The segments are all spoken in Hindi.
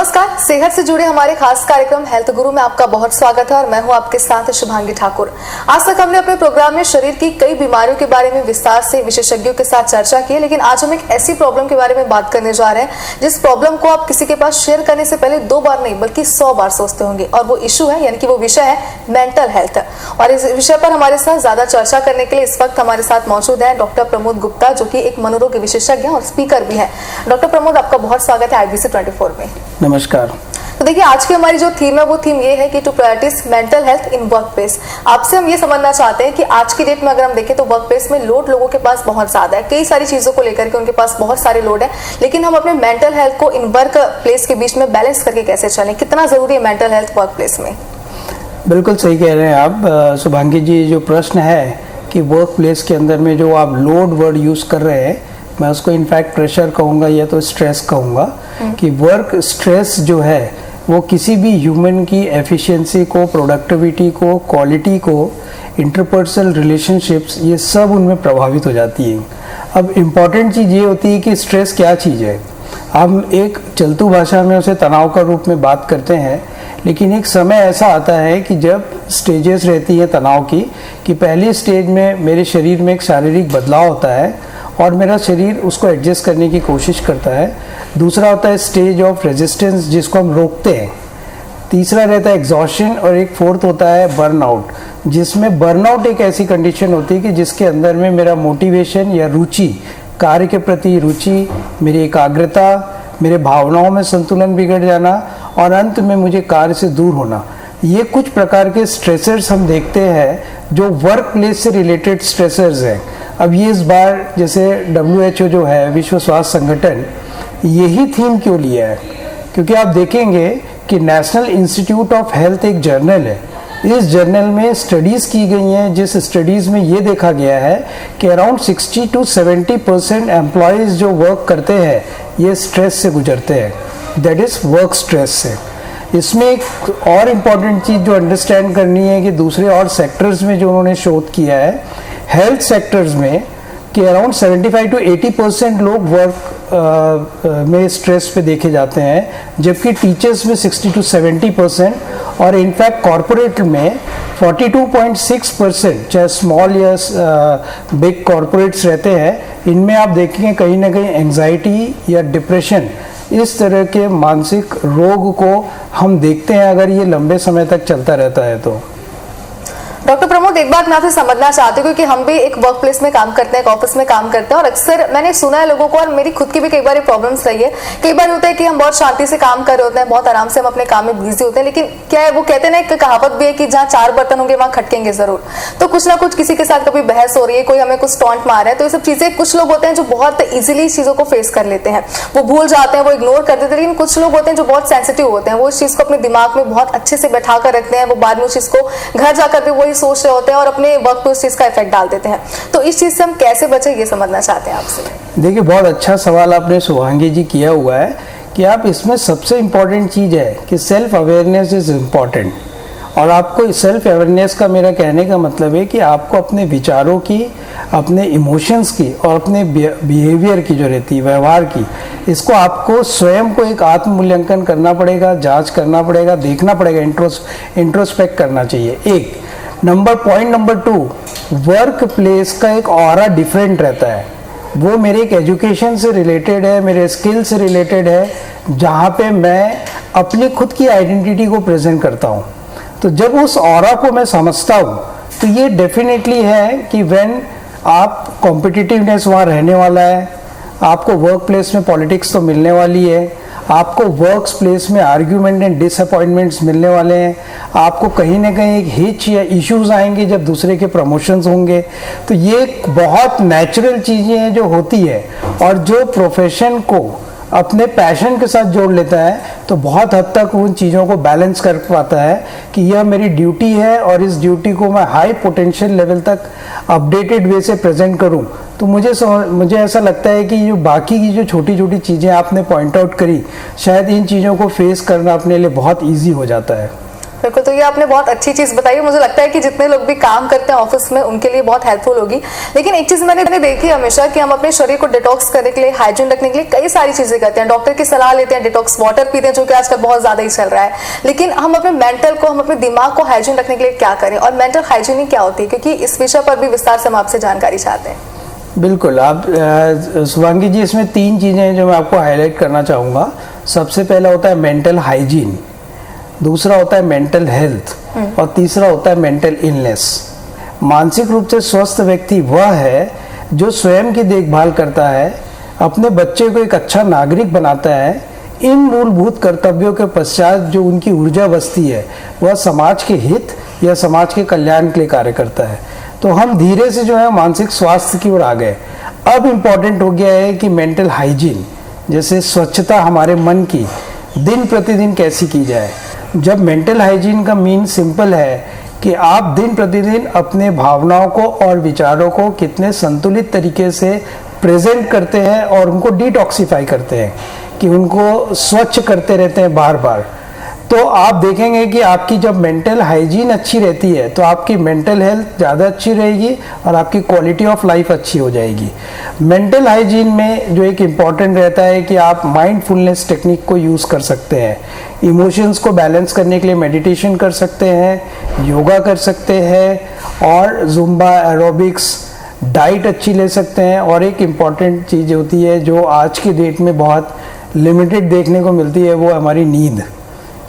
नमस्कार, सेहत से जुड़े हमारे खास कार्यक्रम हेल्थ गुरु में आपका बहुत स्वागत है और मैं हूं आपके साथ शुभांगी ठाकुर। आज तक हमने अपने प्रोग्राम में शरीर की कई बीमारियों के बारे में विस्तार से विशेषज्ञों के साथ चर्चा की, लेकिन आज हम एक ऐसी प्रॉब्लम के बारे में बात करने जा रहे हैं जिस प्रॉब्लम को आप किसी के पास शेयर करने से पहले 2 बार नहीं बल्कि 100 बार सोचते होंगे, और वो इशू है यानी कि वो विषय है मेंटल हेल्थ। और इस विषय पर हमारे साथ ज्यादा चर्चा करने के लिए इस वक्त हमारे साथ मौजूद है डॉक्टर प्रमोद गुप्ता, जो की एक मनोरोग विशेषज्ञ और स्पीकर भी है। डॉक्टर प्रमोद, आपका बहुत स्वागत है IBC 24 में। नमस्कार। तो देखिए, आज की हमारी जो थीम है वो थीम ये है कि to priorities mental health in workplace. आपसे हम ये समझना चाहते हैं कि आज की डेट में अगर हम देखें तो वर्क प्लेस में लोड लोगों के पास बहुत ज्यादा है, कई सारी चीजों को लेकर के उनके पास बहुत सारे लोड है, लेकिन हम अपने मेंटल हेल्थ को इन वर्क प्लेस के बीच में बैलेंस करके कैसे चलें? कितना जरूरी है मेंटल हेल्थ वर्क प्लेस में? बिल्कुल सही कह रहे हैं आप शुभांगी जी। जो प्रश्न है कि वर्क प्लेस के अंदर में जो आप लोड वर्ड यूज़ कर रहे हैं, मैं उसको इनफैक्ट प्रेशर कहूँगा या तो स्ट्रेस कहूँगा, कि वर्क स्ट्रेस जो है वो किसी भी ह्यूमन की एफिशिएंसी को, प्रोडक्टिविटी को, क्वालिटी को, इंटरपर्सनल रिलेशनशिप्स, ये सब उनमें प्रभावित हो जाती है। अब इम्पॉर्टेंट चीज़ ये होती है कि स्ट्रेस क्या चीज़ है। हम एक चलतू भाषा में उसे तनाव का रूप में बात करते हैं, लेकिन एक समय ऐसा आता है कि जब स्टेजेस रहती है तनाव की, कि पहली स्टेज में मेरे शरीर में एक शारीरिक बदलाव होता है और मेरा शरीर उसको एडजस्ट करने की कोशिश करता है। दूसरा होता है स्टेज ऑफ रेजिस्टेंस, जिसको हम रोकते हैं। तीसरा रहता है एग्जॉशन, और एक फोर्थ होता है बर्नआउट, जिसमें बर्नआउट एक ऐसी कंडीशन होती है कि जिसके अंदर में मेरा मोटिवेशन या रुचि, कार्य के प्रति रुचि, मेरी एकाग्रता, मेरे भावनाओं में संतुलन बिगड़ जाना और अंत में मुझे कार्य से दूर होना, ये कुछ प्रकार के स्ट्रेसर्स हम देखते हैं जो वर्क प्लेस से रिलेटेड स्ट्रेसर्स हैं। अब ये इस बार जैसे WHO जो है, विश्व स्वास्थ्य संगठन, यही थीम क्यों लिया है? क्योंकि आप देखेंगे कि नेशनल इंस्टीट्यूट ऑफ हेल्थ एक जर्नल है। इस जर्नल में स्टडीज़ की गई हैं, जिस स्टडीज़ में ये देखा गया है कि अराउंड 60 to 70% एम्प्लॉयज़ जो वर्क करते हैं ये स्ट्रेस से गुजरते हैं, दैट इज़ वर्क स्ट्रेस से। इसमें एक और इम्पॉर्टेंट चीज़ जो अंडरस्टैंड करनी है कि दूसरे और सेक्टर्स में जो उन्होंने शोध किया है, हेल्थ सेक्टर्स में, कि अराउंड 75 to 80% लोग वर्क में स्ट्रेस पे देखे जाते हैं, जबकि टीचर्स में 60 to 70% और इनफैक्ट कॉरपोरेट में 42.6%, चाहे स्मॉल या बिग कॉरपोरेट्स रहते हैं, इनमें आप देखेंगे कहीं ना कहीं एंजाइटी या डिप्रेशन, इस तरह के मानसिक रोग को हम देखते हैं अगर ये लंबे समय तक चलता रहता है तो। डॉक्टर प्रमोद, एक बात मैं आपसे समझना चाहती हूँ, क्योंकि हम भी एक वर्क प्लेस में काम करते हैं, एक ऑफिस में काम करते हैं, और अक्सर मैंने सुना है लोगों को, और मेरी खुद की भी कई बार प्रॉब्लम्स रही है। कई बार होता है कि हम बहुत शांति से काम कर रहे होते हैं, बहुत आराम से हम अपने काम में बिजी होते हैं, लेकिन क्या है, वो कहते हैं ना, एक कहावत भी है कि जहाँ 4 बर्तन होंगे वहाँ खटकेंगे जरूर। तो कुछ ना कुछ किसी के साथ कभी बहस हो रही है, कोई हमें कुछ टॉन्ट मार रहा है, तो ये सब चीजें, कुछ लोग होते हैं जो बहुत इजिली चीजों को फेस कर लेते हैं, वो भूल जाते हैं, वो इग्नोर कर देते हैं, लेकिन कुछ लोग होते हैं जो बहुत सेंसिटिव होते हैं, वो इस चीज को अपने दिमाग में बहुत अच्छे से बैठा कर रखते हैं, वो बाद में उस चीज को घर जाकर भी वही सोच रहे होते हैं और अपने वर्क पे उस चीज का इफेक्ट डाल देते हैं। तो इस चीज से हम कैसे बचें, ये समझना चाहते हैं आपसे। देखिए, बहुत अच्छा सवाल आपने शुभांगी जी किया हुआ है कि आप इसमें सबसे इम्पॉर्टेंट चीज़ है कि सेल्फ अवेयरनेस इज़ इम्पॉर्टेंट। और आपको सेल्फ अवेयरनेस का मेरा कहने का मतलब है कि आपको अपने विचारों की, अपने इमोशंस की और अपने बिहेवियर की जो रहती है, व्यवहार की, इसको आपको स्वयं को एक आत्म मूल्यांकन करना पड़ेगा, जांच करना पड़ेगा, देखना पड़ेगा, इंट्रोस्पेक्ट करना चाहिए। एक पॉइंट नंबर 2, वर्क प्लेस का एक ऑरा डिफरेंट रहता है। वो मेरे एक एजुकेशन से रिलेटेड है, मेरे स्किल से रिलेटेड है, जहाँ पे मैं अपनी खुद की आइडेंटिटी को प्रेजेंट करता हूँ। तो जब उस ऑरा को मैं समझता हूँ तो ये डेफिनेटली है कि व्हेन आप कॉम्पिटिटिवनेस वहाँ रहने वाला है, आपको वर्क प्लेस में पॉलिटिक्स तो मिलने वाली है, आपको वर्क प्लेस में आर्ग्यूमेंट एंड डिसअपॉइंटमेंट्स मिलने वाले हैं, आपको कहीं ना कहीं एक हिच या इश्यूज आएंगे जब दूसरे के प्रमोशंस होंगे। तो ये बहुत नेचुरल चीज़ें हैं जो होती है, और जो प्रोफेशन को अपने पैशन के साथ जोड़ लेता है तो बहुत हद तक उन चीज़ों को बैलेंस कर पाता है कि यह मेरी ड्यूटी है और इस ड्यूटी को मैं हाई पोटेंशियल लेवल तक अपडेटेड वे से प्रेजेंट करूं। तो मुझे ऐसा लगता है कि जो बाकी की जो छोटी छोटी चीज़ें आपने पॉइंट आउट करी, शायद इन चीज़ों को फेस करना अपने लिए बहुत ईजी हो जाता है। बिल्कुल, तो ये आपने बहुत अच्छी चीज बताई। मुझे लगता है कि जितने लोग भी काम करते हैं ऑफिस में उनके लिए बहुत हेल्पफुल होगी। लेकिन एक चीज मैंने देखी हमेशा कि हम अपने शरीर को डिटॉक्स करने के लिए, हाइजीन रखने के लिए कई सारी चीजें करते हैं, डॉक्टर की सलाह लेते हैं, डिटॉक्स वाटर पीते हैं जो कि आजकल बहुत ज्यादा ही चल रहा है। लेकिन हम अपने मेंटल को, हम अपने दिमाग को हाइजीन रखने के लिए क्या करें, और मेंटल हाइजीन क्या होती है, क्योंकि इस विषय पर भी विस्तार से हम आपसे जानकारी चाहते हैं। बिल्कुल, आप शुभांगी जी, इसमें 3 चीज़ें हैं जो मैं आपको हाईलाइट करना चाहूँगा। सबसे पहला होता है मेंटल हाइजीन, दूसरा होता है मेंटल हेल्थ, और तीसरा होता है मेंटल इलनेस। मानसिक रूप से स्वस्थ व्यक्ति वह है जो स्वयं की देखभाल करता है, अपने बच्चे को एक अच्छा नागरिक बनाता है। इन मूलभूत कर्तव्यों के पश्चात जो उनकी ऊर्जा बचती है वह समाज के हित या समाज के कल्याण के लिए कार्य करता है। तो हम धीरे से जो है मानसिक स्वास्थ्य की ओर आ गए। अब इम्पॉर्टेंट हो गया है कि मेंटल हाइजीन, जैसे स्वच्छता हमारे मन की दिन प्रतिदिन कैसी की जाए। जब मेंटल हाइजीन का मीन सिंपल है कि आप दिन प्रतिदिन अपने भावनाओं को और विचारों को कितने संतुलित तरीके से प्रेजेंट करते हैं और उनको डिटॉक्सिफाई करते हैं, कि उनको स्वच्छ करते रहते हैं बार बार। तो आप देखेंगे कि आपकी जब मेंटल हाइजीन अच्छी रहती है तो आपकी मेंटल हेल्थ ज़्यादा अच्छी रहेगी और आपकी क्वालिटी ऑफ लाइफ अच्छी हो जाएगी। मेंटल हाइजीन में जो एक इम्पॉर्टेंट रहता है कि आप माइंडफुलनेस टेक्निक को यूज़ कर सकते हैं, इमोशंस को बैलेंस करने के लिए मेडिटेशन कर सकते हैं, योगा कर सकते हैं, और जुम्बा, एरोबिक्स, डाइट अच्छी ले सकते हैं। और एक इम्पॉर्टेंट चीज़ होती है जो आज की डेट में बहुत लिमिटेड देखने को मिलती है, वो हमारी नींद,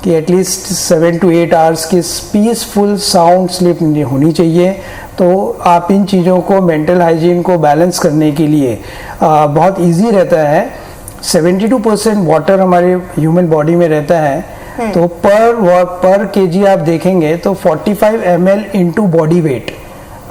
कि एटलीस्ट 7 to 8 आवर्स की पीसफुल साउंड स्लीप होनी चाहिए। तो आप इन चीज़ों को, मेंटल हाइजीन को बैलेंस करने के लिए बहुत इजी रहता है। 72% वाटर हमारे ह्यूमन बॉडी में रहता है, तो पर केजी आप देखेंगे तो 45 ml इंटू बॉडी वेट।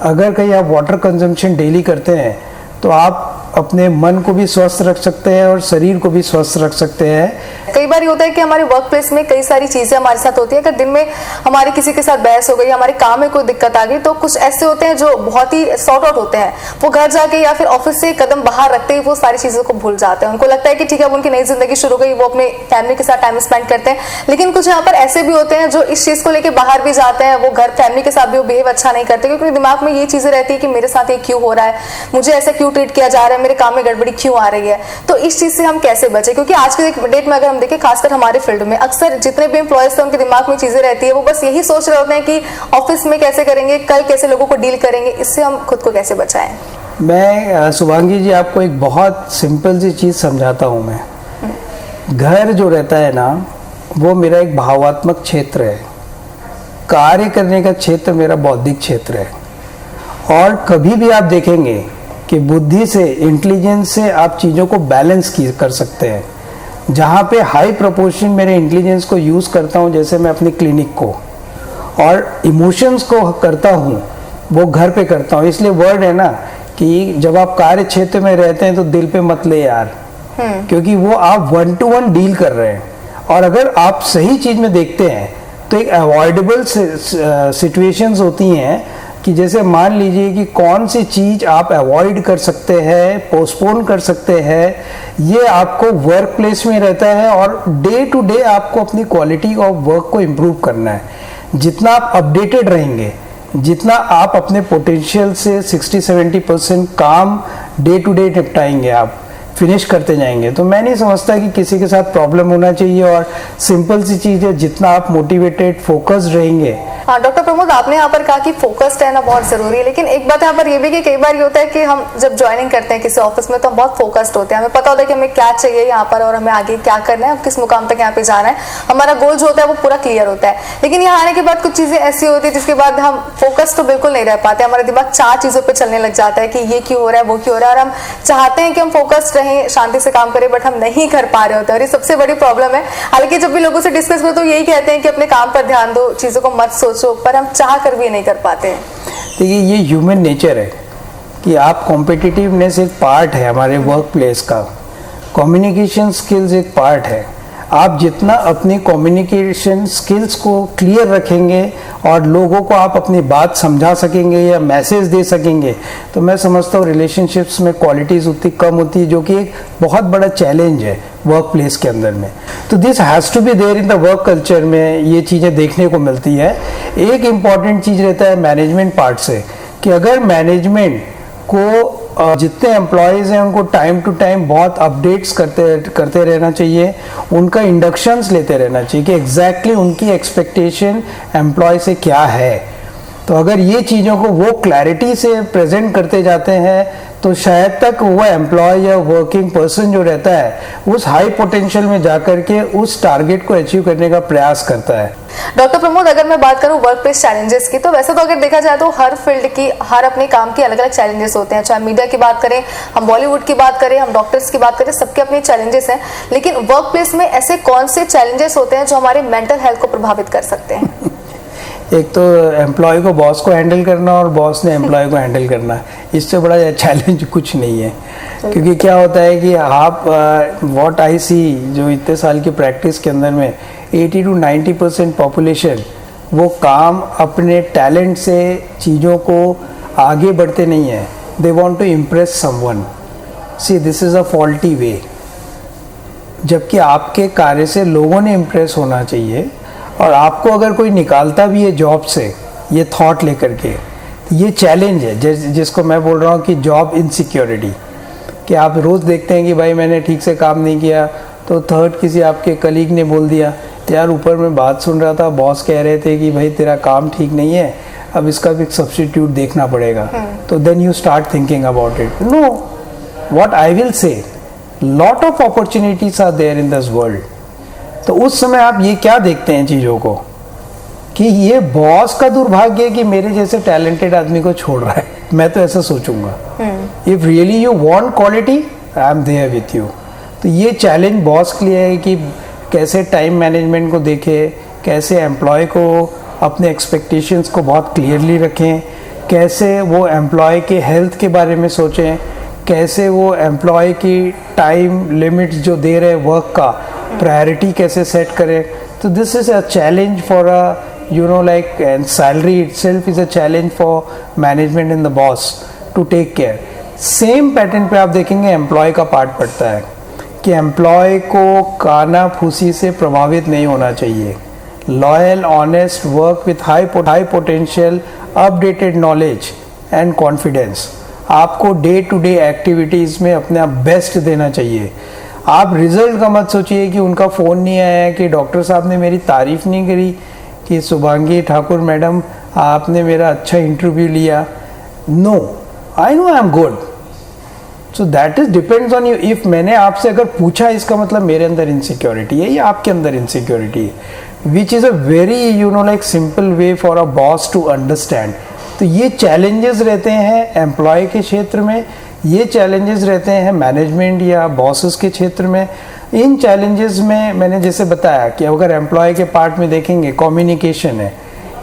अगर कहीं आप वाटर कंजम्पशन डेली करते हैं तो आप अपने मन को भी स्वस्थ रख सकते हैं और शरीर को भी स्वस्थ रख सकते हैं। कई बार ये होता है कि हमारे वर्क प्लेस में कई सारी चीजें हमारे साथ होती है। अगर दिन में हमारे किसी के साथ बहस हो गई, हमारे काम में कोई दिक्कत आ गई, तो कुछ ऐसे होते हैं जो बहुत ही सॉर्ट आउट होते हैं, वो घर जाके या फिर ऑफिस से कदम बाहर रखते ही वो सारी चीजों को भूल जाते हैं। उनको लगता है कि ठीक है, अब उनकी नई जिंदगी शुरू हो गई, वो अपने फैमिली के साथ टाइम स्पेंड करते हैं। लेकिन कुछ यहाँ पर ऐसे भी होते हैं जो इस चीज को लेकर बाहर भी जाते हैं, वो घर फैमिली के साथ भी वो बिहेव अच्छा नहीं करते, क्योंकि दिमाग में ये चीजें रहती है कि मेरे साथ ये क्यों हो रहा है, मुझे ऐसा क्यों ट्रीट किया जा रहा है, मेरे काम में गड़बड़ी क्यों आ रही है। तो इस चीज से हम कैसे बचें, क्योंकि आज के डेट में अगर हम देखें, खासकर हमारे फील्ड में अक्सर जितने भी एम्प्लॉयज थे उनके दिमाग में चीजें रहती है, वो बस यही सोच रहे होते हैं कि ऑफिस में कैसे करेंगे, कल कैसे लोगों को डील करेंगे। इससे हम खुद को कैसे बचाएं? मैं शुभांगी जी आपको एक बहुत सिंपल सी चीज़ समझाता हूँ। मैं घर जो रहता है ना, वो मेरा एक भावात्मक क्षेत्र है, कार्य करने का क्षेत्र मेरा बौद्धिक क्षेत्र है। और कभी भी आप देखेंगे कि बुद्धि से, इंटेलिजेंस से आप चीज़ों को बैलेंस कर सकते हैं। जहाँ पे हाई प्रोपोर्शन मेरे इंटेलिजेंस को यूज़ करता हूँ, जैसे मैं अपनी क्लिनिक को, और इमोशंस को करता हूँ, वो घर पे करता हूँ। इसलिए वर्ड है ना कि जब आप कार्य क्षेत्र में रहते हैं तो दिल पे मत ले यार, क्योंकि वो आप 1 to 1 डील कर रहे हैं। और अगर आप सही चीज़ में देखते हैं तो एक अवॉइडेबल सिचुएशंस होती हैं, कि जैसे मान लीजिए कि कौन सी चीज़ आप अवॉइड कर सकते हैं, पोस्टपोन कर सकते हैं, ये आपको वर्क प्लेस में रहता है। और डे टू डे आपको अपनी क्वालिटी ऑफ वर्क को इम्प्रूव करना है। जितना आप अपडेटेड रहेंगे, जितना आप अपने पोटेंशियल से 60-70% काम डे टू डे निपटाएंगे, आप फिनिश करते जाएंगे। तो मैं नहीं समझता कि किसी के साथ प्रॉब्लम होना चाहिए। और सिंपल सी चीज़ है, जितना आप मोटिवेटेड, फोकस्ड रहेंगे। हाँ डॉक्टर प्रमोद, आपने यहाँ पर कहा कि फोकस्ड रहना बहुत जरूरी है, लेकिन एक बात यहाँ पर ये भी कि कई बार ये होता है कि हम जब ज्वाइनिंग करते हैं किसी ऑफिस में तो हम बहुत फोकस्ड होते हैं, हमें पता होता है कि हमें क्या चाहिए यहाँ पर और हमें आगे क्या करना है, किस मुकाम तक यहाँ पे जाना है, हमारा गोल जो होता है वो पूरा क्लियर होता है। लेकिन यहाँ आने के बाद कुछ चीजें ऐसी होती है जिसके बाद हम फोकस तो बिल्कुल नहीं रह पाते, हमारा दिमाग 4 चीजों पर चलने लग जाता है कि ये क्यों हो रहा है, वो क्यों हो रहा है, और हम चाहते हैं कि हम फोकस्ड रहें, शांति से काम करें, बट हम नहीं कर पा रहे होते हैं। और ये सबसे बड़ी प्रॉब्लम है। हालांकि जब भी लोगों से डिस्कस करो तो यही कहते हैं कि अपने काम पर ध्यान दो, चीजों को मत सोचो, पर हम चाह कर भी नहीं कर पाते हैं। देखिए, ये ह्यूमन नेचर है कि आप कॉम्पिटिटिवनेस एक पार्ट है हमारे वर्क प्लेस का, कम्युनिकेशन स्किल्स एक पार्ट है। आप जितना अपनी कम्युनिकेशन स्किल्स को क्लियर रखेंगे और लोगों को आप अपनी बात समझा सकेंगे या मैसेज दे सकेंगे, तो मैं समझता हूँ रिलेशनशिप्स में क्वालिटीज़ उतनी कम होती है, जो कि एक बहुत बड़ा चैलेंज है वर्क प्लेस के अंदर में। तो this has to be there in the work culture में, ये चीज़ें देखने को मिलती है। एक इम्पॉर्टेंट चीज़ रहता है मैनेजमेंट पार्ट से, कि अगर मैनेजमेंट को जितने एम्प्लॉयज़ हैं उनको टाइम टू टाइम बहुत अपडेट्स करते रहना चाहिए, उनका इंडक्शंस लेते रहना चाहिए कि एग्जैक्टली उनकी एक्सपेक्टेशन एम्प्लॉय से क्या है। तो अगर ये चीज़ों को वो क्लैरिटी से प्रेजेंट करते जाते हैं, तो शायद तक वो एम्प्लॉय या वर्किंग पर्सन जो रहता है उस हाई पोटेंशियल में जाकर के उस टारगेट को अचीव करने का प्रयास करता है। डॉक्टर प्रमोद, अगर मैं बात करूं वर्क प्लेस चैलेंजेस की, तो वैसे तो अगर देखा जाए तो हर फील्ड की, हर अपने काम की अलग अलग चैलेंजेस होते हैं। चाहे मीडिया की बात करें, हम बॉलीवुड की बात करें, हम डॉक्टर्स की बात करें, सबके अपने चैलेंजेस हैं। लेकिन वर्क प्लेस में ऐसे कौन से चैलेंजेस होते हैं जो हमारे मेंटल हेल्थ को प्रभावित कर सकते हैं? एक तो एम्प्लॉय को बॉस को हैंडल करना और बॉस ने एम्प्लॉय को हैंडल करना, इससे बड़ा चैलेंज कुछ नहीं है। क्योंकि क्या होता है कि आप व्हाट आई सी, जो इतने साल की प्रैक्टिस के अंदर में 80 to 90% पॉपुलेशन वो काम अपने टैलेंट से चीज़ों को आगे बढ़ते नहीं है। They want to impress someone. See, this is a faulty way. जबकि आपके कार्य से लोगों ने इम्प्रेस होना चाहिए, और आपको अगर कोई निकालता भी है जॉब से ये थॉट लेकर के, तो ये चैलेंज है जिसको मैं बोल रहा हूँ कि जॉब इनसिक्योरिटी। कि आप रोज़ देखते हैं कि भाई मैंने ठीक से काम नहीं किया, तो थर्ड किसी आपके कलीग ने बोल दिया, यार ऊपर मैं बात सुन रहा था, बॉस कह रहे थे कि भाई तेरा काम ठीक नहीं है, अब इसका भी सब्स्टिट्यूट देखना पड़ेगा। तो then you start thinking about it. No, what I will say, lot of opportunities are there in this world. तो उस समय आप ये क्या देखते हैं चीज़ों को, कि ये बॉस का दुर्भाग्य है कि मेरे जैसे टैलेंटेड आदमी को छोड़ रहा है। मैं तो ऐसा सोचूंगा, if really you want quality, I am there with you. तो ये चैलेंज बॉस के लिए है कि कैसे टाइम मैनेजमेंट को देखे, कैसे एम्प्लॉय को अपने एक्सपेक्टेशंस को बहुत क्लियरली रखें, कैसे वो एम्प्लॉय के हेल्थ के बारे में सोचें, कैसे वो एम्प्लॉय की टाइम लिमिट्स जो दे रहे वर्क का प्रायोरिटी कैसे सेट करें। तो this is a challenge for a like, and salary itself is a challenge for management and the boss to take care. Same pattern पे आप देखेंगे एम्प्लॉय का पार्ट पड़ता है कि एम्प्लॉय को काना फूसी से प्रभावित नहीं होना चाहिए। Loyal, honest work with high potential, updated knowledge and confidence. आपको डे टू डे एक्टिविटीज़ में अपने आप बेस्ट देना चाहिए। आप रिजल्ट का मत सोचिए कि उनका फ़ोन नहीं आया, कि डॉक्टर साहब ने मेरी तारीफ़ नहीं करी, कि शुभांगी ठाकुर मैडम आपने मेरा अच्छा इंटरव्यू लिया। No, I know I am good. So that is depends on you. If मैंने आपसे अगर पूछा, इसका मतलब मेरे अंदर इनसिक्योरिटी है या आपके अंदर इनसिक्योरिटी है, which is a very like simple way for a boss to understand. तो ये चैलेंजेस रहते हैं एम्प्लॉय के क्षेत्र में, ये चैलेंजेस रहते हैं मैनेजमेंट या बॉसेस के क्षेत्र में। इन चैलेंजेस में मैंने जैसे बताया कि अगर एम्प्लॉय के पार्ट में देखेंगे, कम्युनिकेशन है,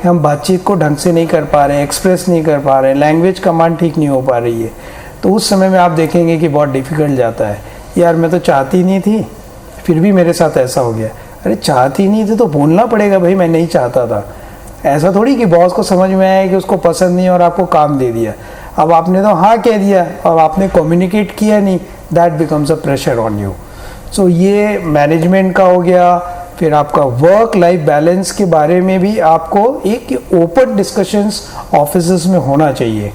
हम बातचीत को ढंग से नहीं कर पा रहे, एक्सप्रेस नहीं कर पा रहे, लैंग्वेज कमांड ठीक नहीं हो पा रही है, तो उस समय में आप देखेंगे कि बहुत डिफ़िकल्ट जाता है। यार मैं तो चाहती नहीं थी, फिर भी मेरे साथ ऐसा हो गया। अरे चाहती नहीं थी तो बोलना पड़ेगा भाई मैं नहीं चाहता था। ऐसा थोड़ी कि बॉस को समझ में आया कि उसको पसंद नहीं और आपको काम दे दिया। अब आपने तो हाँ कह दिया और आपने कम्युनिकेट किया नहीं, that becomes a pressure on you. So ये मैनेजमेंट का हो गया। फिर आपका वर्क लाइफ बैलेंस के बारे में भी आपको एक ओपन डिस्कशंस ऑफिसेस में होना चाहिए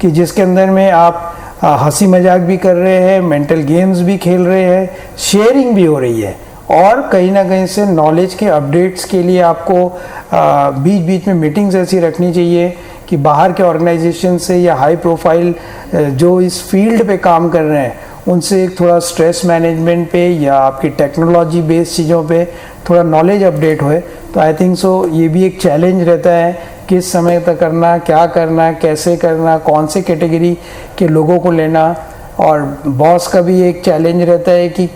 कि जिसके अंदर में आप हंसी मजाक भी कर रहे हैं, मेंटल गेम्स भी खेल रहे हैं, शेयरिंग भी हो रही है, और कहीं ना कहीं से नॉलेज के अपडेट्स के लिए आपको बीच बीच में मीटिंग्स ऐसी रखनी चाहिए कि बाहर के ऑर्गेनाइजेशन से या हाई प्रोफाइल जो इस फील्ड पे काम कर रहे हैं उनसे एक थोड़ा स्ट्रेस मैनेजमेंट पे या आपकी टेक्नोलॉजी बेस्ड चीज़ों पे थोड़ा नॉलेज अपडेट होए। तो आई थिंक सो ये भी एक चैलेंज रहता है किस समय तक करना, क्या करना, कैसे करना, कौन से कैटेगरी के लोगों को लेना। और बॉस का भी एक चैलेंज रहता है कि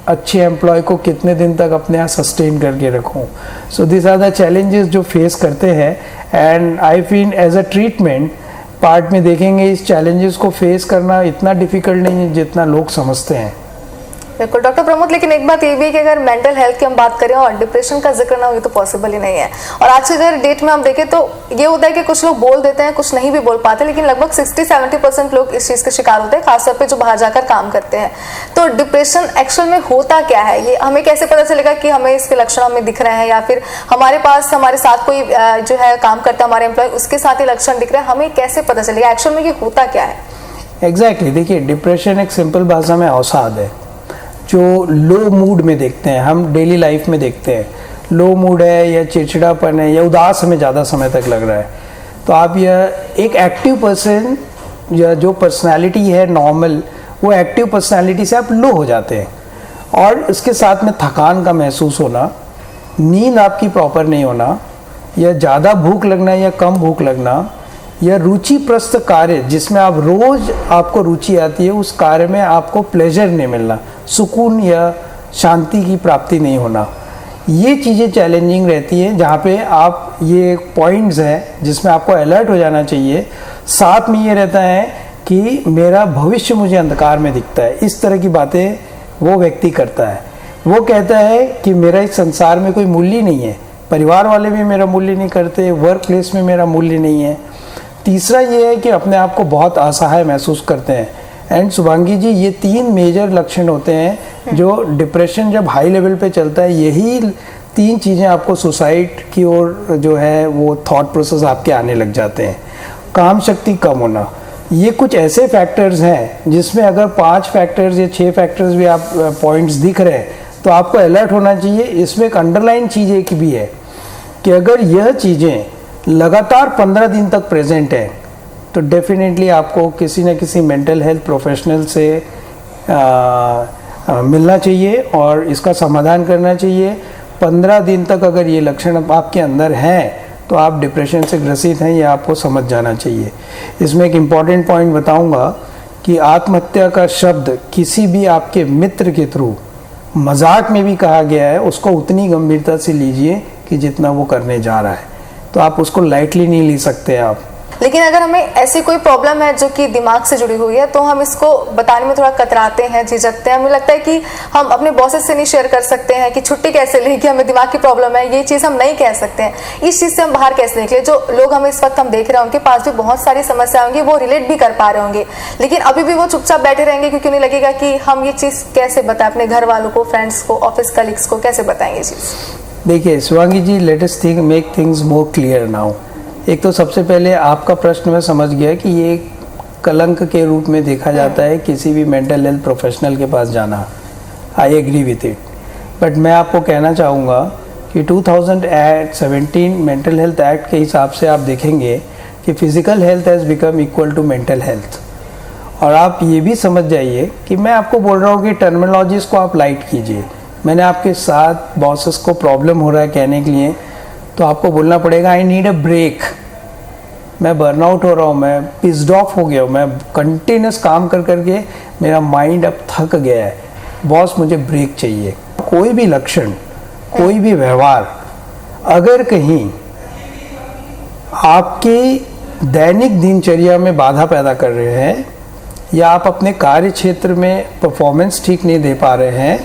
अच्छे एम्प्लॉय को कितने दिन तक अपने यहाँ सस्टेन करके रखूँ। So this are the challenges जो फेस करते हैं। And I feel as a treatment part में देखेंगे इस चैलेंजेस को फेस करना इतना डिफिकल्ट नहीं है जितना लोग समझते हैं। बिल्कुल डॉक्टर प्रमोद, लेकिन एक बात ये भी है कि अगर मेंटल हेल्थ की हम बात करें और डिप्रेशन का जिक्र ना हो, ये तो पॉसिबल ही नहीं है। और आज के अगर डेट में हम देखें तो ये होता है कि कुछ लोग बोल देते हैं, कुछ नहीं भी बोल पाते, लेकिन लगभग 60-70% लोग इस चीज के शिकार होते हैं, खासतौर पे जो बाहर जाकर काम करते हैं। तो डिप्रेशन एक्चुअल में होता क्या है, ये हमें कैसे पता चलेगा कि हमें इसके लक्षण हमें दिख रहे हैं, या फिर हमारे पास हमारे साथ कोई जो है काम करता है हमारे एम्प्लॉय, उसके साथ ही लक्षण दिख रहे हैं, हमें कैसे पता चलेगा एक्चुअल में ये होता क्या है? एग्जैक्टली देखिए, डिप्रेशन एक सिंपल भाषा में अवसाद है जो लो मूड में देखते हैं, हम डेली लाइफ में देखते हैं। लो मूड है या चिड़चिड़ापन है या उदास हमें ज़्यादा समय तक लग रहा है, तो आप यह एक एक्टिव पर्सन या जो पर्सनालिटी है नॉर्मल, वो एक्टिव पर्सनालिटी से आप लो हो जाते हैं। और इसके साथ में थकान का महसूस होना, नींद आपकी प्रॉपर नहीं होना, या ज़्यादा भूख लगना या कम भूख लगना, या रुचिप्रस्त कार्य जिसमें आप रोज आपको रुचि आती है उस कार्य में आपको प्लेजर नहीं मिलना, सुकून या शांति की प्राप्ति नहीं होना, ये चीज़ें चैलेंजिंग रहती हैं। जहाँ पे आप ये पॉइंट्स हैं जिसमें आपको अलर्ट हो जाना चाहिए। साथ में ये रहता है कि मेरा भविष्य मुझे अंधकार में दिखता है, इस तरह की बातें वो व्यक्ति करता है। वो कहता है कि मेरा इस संसार में कोई मूल्य नहीं है, परिवार वाले भी मेरा मूल्य नहीं करते, वर्क प्लेस में मेरा मूल्य नहीं है। तीसरा ये है कि अपने आप को बहुत असहाय महसूस करते हैं। एंड शुभांगी जी, ये 3 मेजर लक्षण होते हैं जो डिप्रेशन जब हाई लेवल पे चलता है, यही 3 चीज़ें आपको सुसाइड की ओर जो है वो थॉट प्रोसेस आपके आने लग जाते हैं। काम शक्ति कम होना, ये कुछ ऐसे फैक्टर्स हैं जिसमें अगर 5 फैक्टर्स या 6 फैक्टर्स भी आप पॉइंट्स दिख रहे हैं तो आपको अलर्ट होना चाहिए। इसमें एक अंडरलाइन चीज़ एक भी है कि अगर यह चीज़ें लगातार 15 दिन तक प्रेजेंट है तो डेफिनेटली आपको किसी न किसी मेंटल हेल्थ प्रोफेशनल से मिलना चाहिए और इसका समाधान करना चाहिए। 15 दिन तक अगर ये लक्षण आपके अंदर हैं तो आप डिप्रेशन से ग्रसित हैं, ये आपको समझ जाना चाहिए। इसमें एक इम्पॉर्टेंट पॉइंट बताऊंगा कि आत्महत्या का शब्द किसी भी आपके मित्र के थ्रू मजाक में भी कहा गया है, उसको उतनी गंभीरता से लीजिए कि जितना वो करने जा रहा है, तो आप उसको लाइटली नहीं ले सकते आप। लेकिन अगर हमें ऐसी कोई प्रॉब्लम है जो कि दिमाग से जुड़ी हुई है तो हम इसको बताने में थोड़ा कतराते हैं, झिझकते हैं। हमें लगता है कि हम अपने बॉसेस से नहीं शेयर कर सकते हैं कि छुट्टी कैसे लें, कि हमें दिमाग की प्रॉब्लम है, ये चीज़ हम नहीं कह सकते हैं। इस चीज़ से हम बाहर कैसे निकले? जो लोग हमें इस वक्त हम देख रहे हैं उनके पास भी बहुत सारी समस्या होंगी, वो रिलेट भी कर पा रहे होंगे, लेकिन अभी भी वो चुपचाप बैठे रहेंगे क्योंकि उन्हें लगेगा कि हम ये चीज़ कैसे बताएं अपने घर वालों को, फ्रेंड्स को, ऑफिस कलीग्स को, कैसे बताएंगे ये चीज़? देखिए Shivangi ji, let us think make things more clear now. एक तो सबसे पहले आपका प्रश्न मैं समझ गया कि ये कलंक के रूप में देखा जाता है किसी भी मेंटल हेल्थ प्रोफेशनल के पास जाना। I agree with it, but मैं आपको कहना चाहूँगा कि 2017 मेंटल हेल्थ एक्ट के हिसाब से आप देखेंगे कि physical health has become equal to mental health. और आप ये भी समझ जाइए कि मैं आपको बोल रहा हूँ कि टर्मिनोलॉजीज़ को आप लाइट कीजिए। मैंने आपके साथ बॉसेस को प्रॉब्लम हो रहा है कहने के लिए, तो आपको बोलना पड़ेगा आई नीड अ ब्रेक, मैं बर्नआउट हो रहा हूँ, मैं पिस्ड ऑफ हो गया हूँ, मैं कंटिन्यूस काम कर करके मेरा माइंड अब थक गया है, बॉस मुझे ब्रेक चाहिए। कोई भी लक्षण, कोई भी व्यवहार अगर कहीं आपकी दैनिक दिनचर्या में बाधा पैदा कर रहे हैं या आप अपने कार्य क्षेत्र में परफॉर्मेंस ठीक नहीं दे पा रहे हैं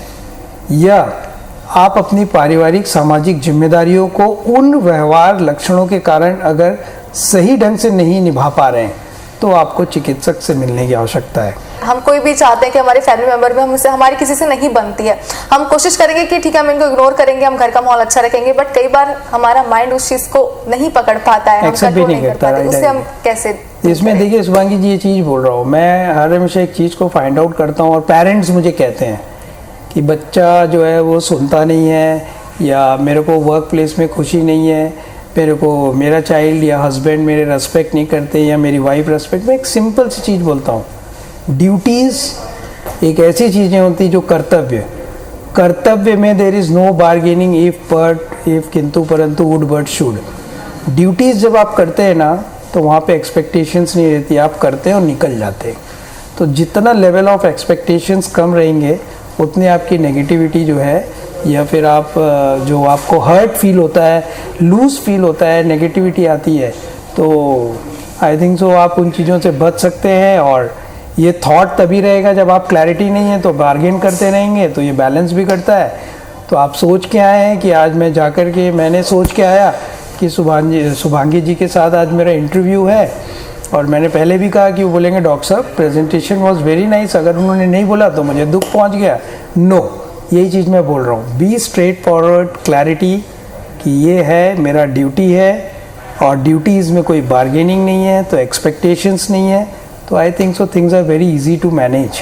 या आप अपनी पारिवारिक सामाजिक जिम्मेदारियों को उन व्यवहार लक्षणों के कारण अगर सही ढंग से नहीं निभा पा रहे हैं तो आपको चिकित्सक से मिलने की आवश्यकता है। हम कोई भी चाहते हैं कि हमारे फैमिली मेंबर में हमसे हमारी किसी से नहीं बनती है, हम कोशिश करेंगे कि ठीक है हम इनको इग्नोर करेंगे, हम घर का माहौल अच्छा रखेंगे, बट कई बार हमारा माइंड उस चीज को नहीं पकड़ पाता है, एक्सेप्ट भी नहीं करता है। उससे हम कैसे? इसमें देखिए शुभांगी जी, ये चीज़ बोल रहा हूँ मैं, हर हमेशा एक चीज़ को फाइंड आउट करता हूँ और पेरेंट्स मुझे कहते हैं कि बच्चा जो है वो सुनता नहीं है, या मेरे को वर्क प्लेस में खुशी नहीं है, मेरे को मेरा चाइल्ड या हस्बैंड मेरे रेस्पेक्ट नहीं करते या मेरी वाइफ रेस्पेक्ट। मैं एक सिंपल सी चीज़ बोलता हूँ, ड्यूटीज़ एक ऐसी चीज़ें होती जो कर्तव्य में there is no bargaining if but if किंतु परंतु वुड बट शुड। ड्यूटीज़ जब आप करते हैं ना तो वहाँ पे एक्सपेक्टेशंस नहीं रहती, आप करते हैं और निकल जाते हैं। तो जितना लेवल ऑफ एक्सपेक्टेशंस कम रहेंगे उतनी आपकी नेगेटिविटी जो है या फिर आप जो आपको हर्ट फील होता है, लूज फील होता है, नेगेटिविटी आती है, तो आई थिंक सो आप उन चीज़ों से बच सकते हैं और ये थॉट तभी रहेगा जब आप क्लैरिटी नहीं है तो बार्गेन करते रहेंगे, तो ये बैलेंस भी करता है। तो आप सोच के आए हैं कि आज मैं जाकर के मैंने सोच के आया कि शुभांगी जी के साथ आज मेरा इंटरव्यू है, और मैंने पहले भी कहा कि वो बोलेंगे डॉक्टर साहब प्रेजेंटेशन वाज वेरी नाइस, अगर उन्होंने नहीं बोला तो मुझे दुख पहुंच गया। नो, यही चीज़ मैं बोल रहा हूँ, बी स्ट्रेट फॉरवर्ड, क्लैरिटी कि ये है मेरा ड्यूटी है, और ड्यूटीज़ में कोई बार्गेनिंग नहीं है, तो एक्सपेक्टेशंस नहीं है, तो I think so things are very easy to manage.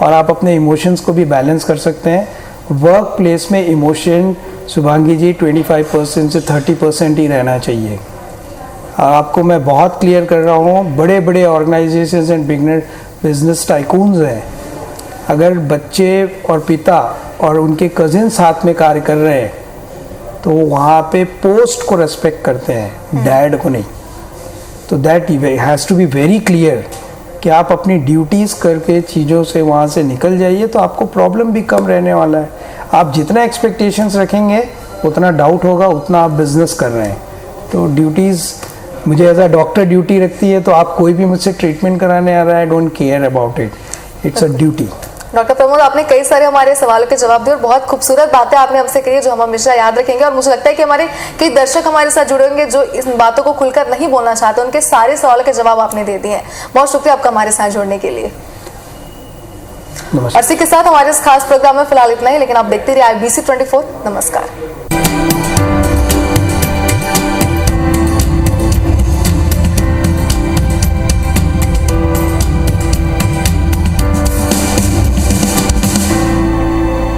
और आप अपने इमोशंस को भी बैलेंस कर सकते हैं। वर्क प्लेस में इमोशन शुभांगी जी 25% से 30% ही रहना चाहिए। आपको मैं बहुत क्लियर कर रहा हूँ, बड़े बड़े ऑर्गेनाइजेशंस एंड बिजनेस टाइकून्स हैं, अगर बच्चे और पिता और उनके कजिन साथ में कार्य कर रहे हैं तो वहाँ पे पोस्ट को रेस्पेक्ट करते हैं, डैड को नहीं। तो that has to be very clear कि आप अपनी ड्यूटीज़ करके चीज़ों से वहाँ से निकल जाइए, तो आपको प्रॉब्लम भी कम रहने वाला है। आप जितना एक्सपेक्टेशंस रखेंगे उतना डाउट होगा, उतना आप बिजनेस कर रहे हैं। तो ड्यूटीज़ मुझे एज अ डॉक्टर ड्यूटी रखती है, तो आप कोई भी मुझसे ट्रीटमेंट कराने आ रहा है, don't care about it, it's a duty. Doctor Pramod, आपने कई सारे हमारे सवालों के जवाब दिए और बहुत खूबसूरत बातें आपने हमसे कही जो हम हमेशा याद रखेंगे, और मुझे लगता है कि हमारे कई दर्शक हमारे साथ जुड़े होंगे जो इन बातों को खुलकर नहीं बोलना चाहते, उनके सारे सवालों के जवाब आपने दे दिए हैं। बहुत शुक्रिया आपका हमारे साथ जुड़ने के लिए। और इसी के साथ हमारे इस खास प्रोग्राम में फिलहाल इतना ही, लेकिन आप देखते रहिए IBC 24। नमस्कार।